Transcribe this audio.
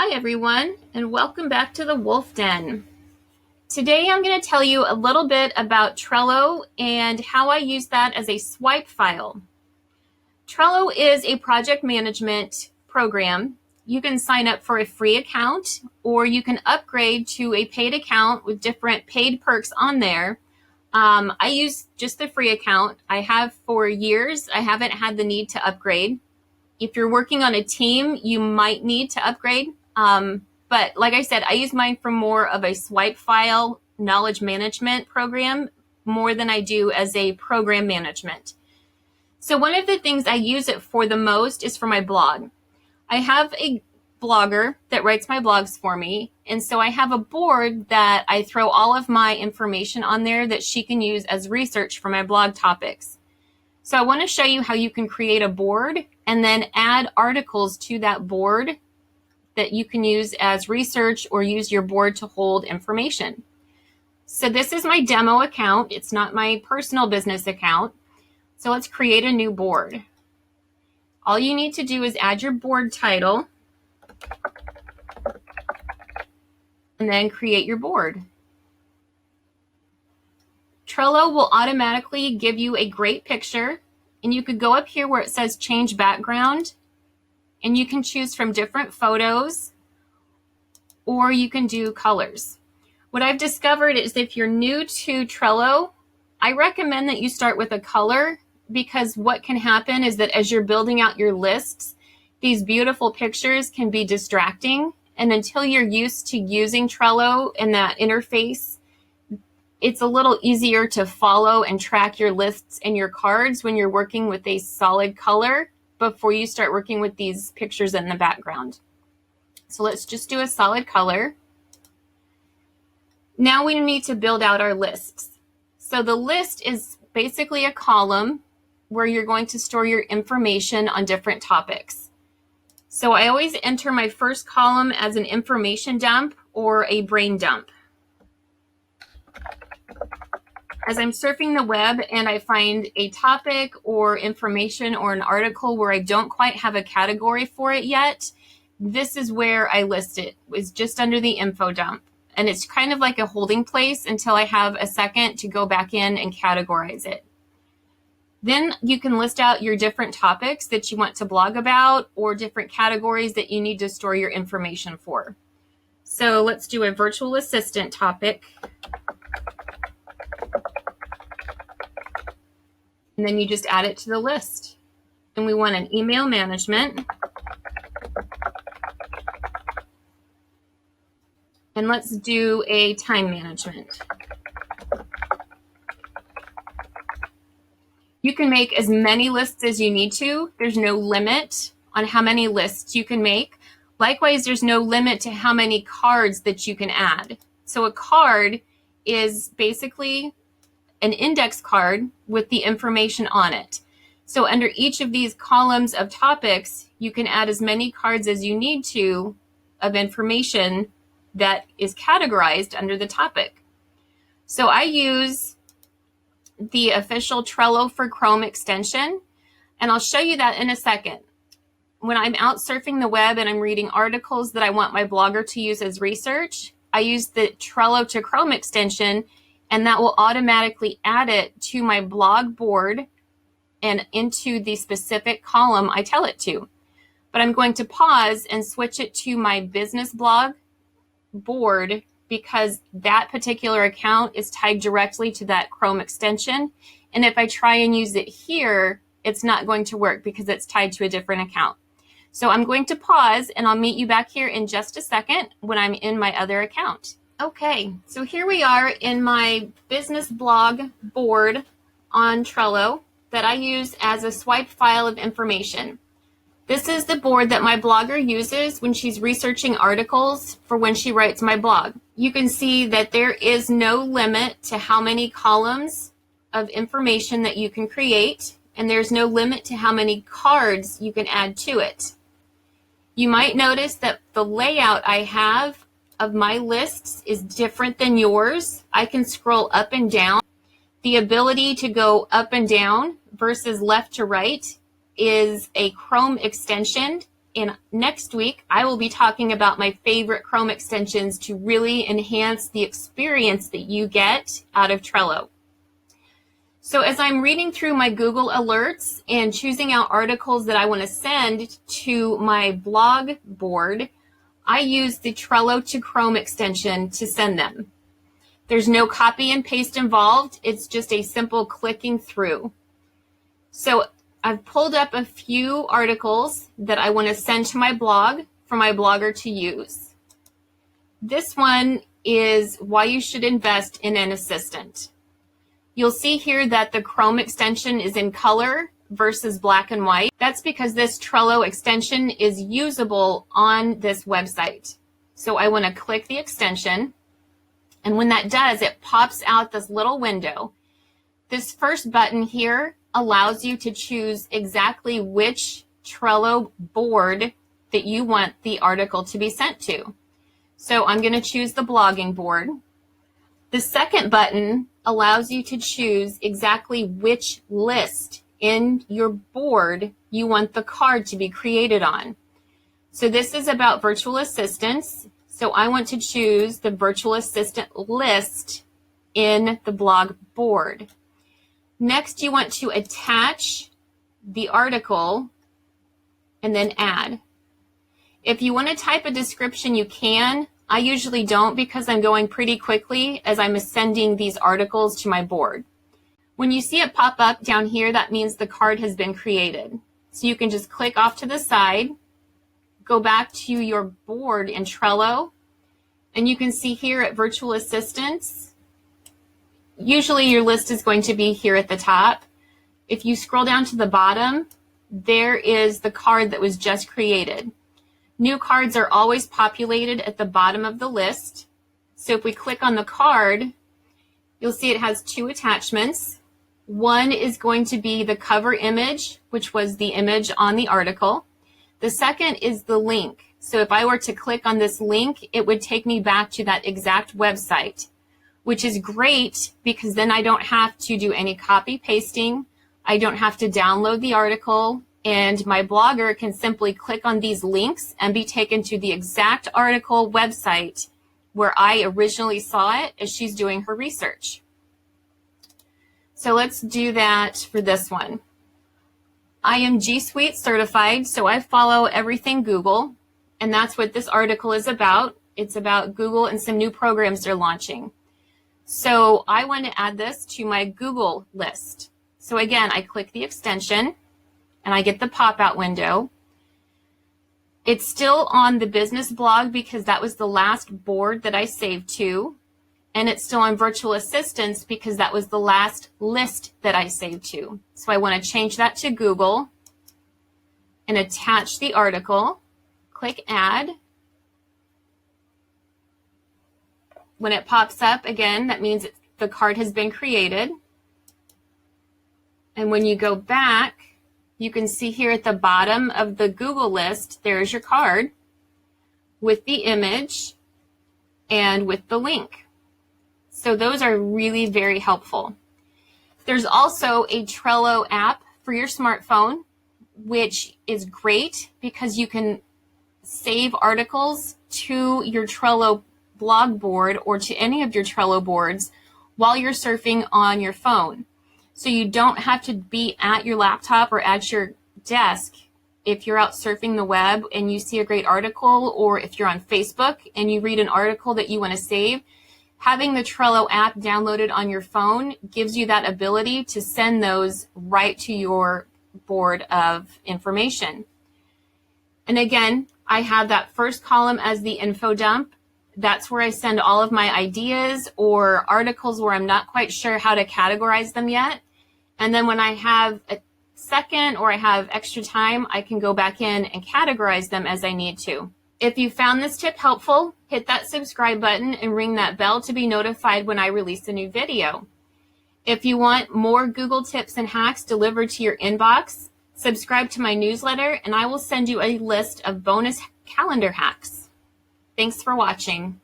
Hi everyone, and welcome back to the Wolf Den. Today I'm going to tell you a little bit about Trello and how I use that as a swipe file. Trello is a project management program. You can sign up for a free account or you can upgrade to a paid account with different paid perks on there. I use just the free account. I have for years. I haven't had the need to upgrade. If you're working on a team, you might need to upgrade. But like I said, I use mine for more of a swipe file knowledge management program more than I do as a program management. So one of the things I use it for the most is for my blog. I have a blogger that writes my blogs for me. And so I have a board that I throw all of my information on there that she can use as research for my blog topics. So I want to show you how you can create a board and then add articles to that board that you can use as research or use your board to hold information. So this is my demo account. It's not my personal business account. So let's create a new board. All you need to do is add your board title and then create your board. Trello will automatically give you a great picture, and you could go up here where it says change background, and you can choose from different photos, or you can do colors. What I've discovered is if you're new to Trello, I recommend that you start with a color, because what can happen is that as you're building out your lists, these beautiful pictures can be distracting, and until you're used to using Trello and that interface, it's a little easier to follow and track your lists and your cards when you're working with a solid color before you start working with these pictures in the background. So let's just do a solid color. Now we need to build out our lists. So the list is basically a column where you're going to store your information on different topics. So I always enter my first column as an information dump or a brain dump. As I'm surfing the web and I find a topic or information or an article where I don't quite have a category for it yet, this is where I list it. It's just under the info dump. And it's kind of like a holding place until I have a second to go back in and categorize it. Then you can list out your different topics that you want to blog about or different categories that you need to store your information for. So let's do a virtual assistant topic. And then you just add it to the list. And we want an email management. And let's do a time management. You can make as many lists as you need to. There's no limit on how many lists you can make. Likewise, there's no limit to how many cards that you can add. So a card is basically an index card with the information on it. So under each of these columns of topics, you can add as many cards as you need to of information that is categorized under the topic. So I use the official Trello for Chrome extension, and I'll show you that in a second. When I'm out surfing the web and I'm reading articles that I want my blogger to use as research, I use the Trello to Chrome extension, and that will automatically add it to my blog board and into the specific column I tell it to. But I'm going to pause and switch it to my business blog board because that particular account is tied directly to that Chrome extension. And if I try and use it here, it's not going to work because it's tied to a different account. So I'm going to pause and I'll meet you back here in just a second when I'm in my other account. Okay, so here we are in my business blog board on Trello that I use as a swipe file of information. This is the board that my blogger uses when she's researching articles for when she writes my blog. You can see that there is no limit to how many columns of information that you can create, and there's no limit to how many cards you can add to it. You might notice that the layout I have of my lists is different than yours. I can scroll up and down. The ability to go up and down versus left to right is a Chrome extension, And next week, I will be talking about my favorite Chrome extensions to really enhance the experience that you get out of Trello. So as I'm reading through my Google alerts and choosing out articles that I want to send to my blog board, I use the Trello to Chrome extension to send them. There's no copy and paste involved. It's just a simple clicking through. So I've pulled up a few articles that I want to send to my blog for my blogger to use. This one is why you should invest in an assistant. You'll see here that the Chrome extension is in color versus black and white. That's because this Trello extension is usable on this website. So I want to click the extension, and when that does, it pops out this little window. This first button here allows you to choose exactly which Trello board that you want the article to be sent to. So I'm going to choose the blogging board. The second button allows you to choose exactly which list in your board you want the card to be created on. So this is about virtual assistants. So I want to choose the virtual assistant list in the blog board. Next, you want to attach the article and then add. If you want to type a description, you can. I usually don't because I'm going pretty quickly as I'm sending these articles to my board. When you see it pop up down here, that means the card has been created. So you can just click off to the side, go back to your board in Trello, and you can see here at Virtual Assistants, usually your list is going to be here at the top. If you scroll down to the bottom, there is the card that was just created. New cards are always populated at the bottom of the list. So if we click on the card, you'll see it has two attachments. One is going to be the cover image, which was the image on the article. The second is the link. So if I were to click on this link, it would take me back to that exact website, which is great because then I don't have to do any copy pasting. I don't have to download the article, and my blogger can simply click on these links and be taken to the exact article website where I originally saw it as she's doing her research. So let's do that for this one. I am G Suite certified, so I follow everything Google, and that's what this article is about. It's about Google and some new programs they're launching. So I want to add this to my Google list. So again, I click the extension and I get the pop-out window. It's still on the business blog because that was the last board that I saved to. And it's still on virtual assistants because that was the last list that I saved to. So I want to change that to Google and attach the article. Click add. When it pops up again, that means the card has been created. And when you go back, you can see here at the bottom of the Google list, there's your card with the image and with the link. So those are really very helpful. There's also a Trello app for your smartphone, which is great because you can save articles to your Trello blog board or to any of your Trello boards while you're surfing on your phone. So you don't have to be at your laptop or at your desk if you're out surfing the web and you see a great article, or if you're on Facebook and you read an article that you want to save. Having the Trello app downloaded on your phone gives you that ability to send those right to your board of information. And again, I have that first column as the info dump. That's where I send all of my ideas or articles where I'm not quite sure how to categorize them yet. And then when I have a second or I have extra time, I can go back in and categorize them as I need to. If you found this tip helpful, hit that subscribe button and ring that bell to be notified when I release a new video. If you want more Google tips and hacks delivered to your inbox, subscribe to my newsletter and I will send you a list of bonus calendar hacks. Thanks for watching.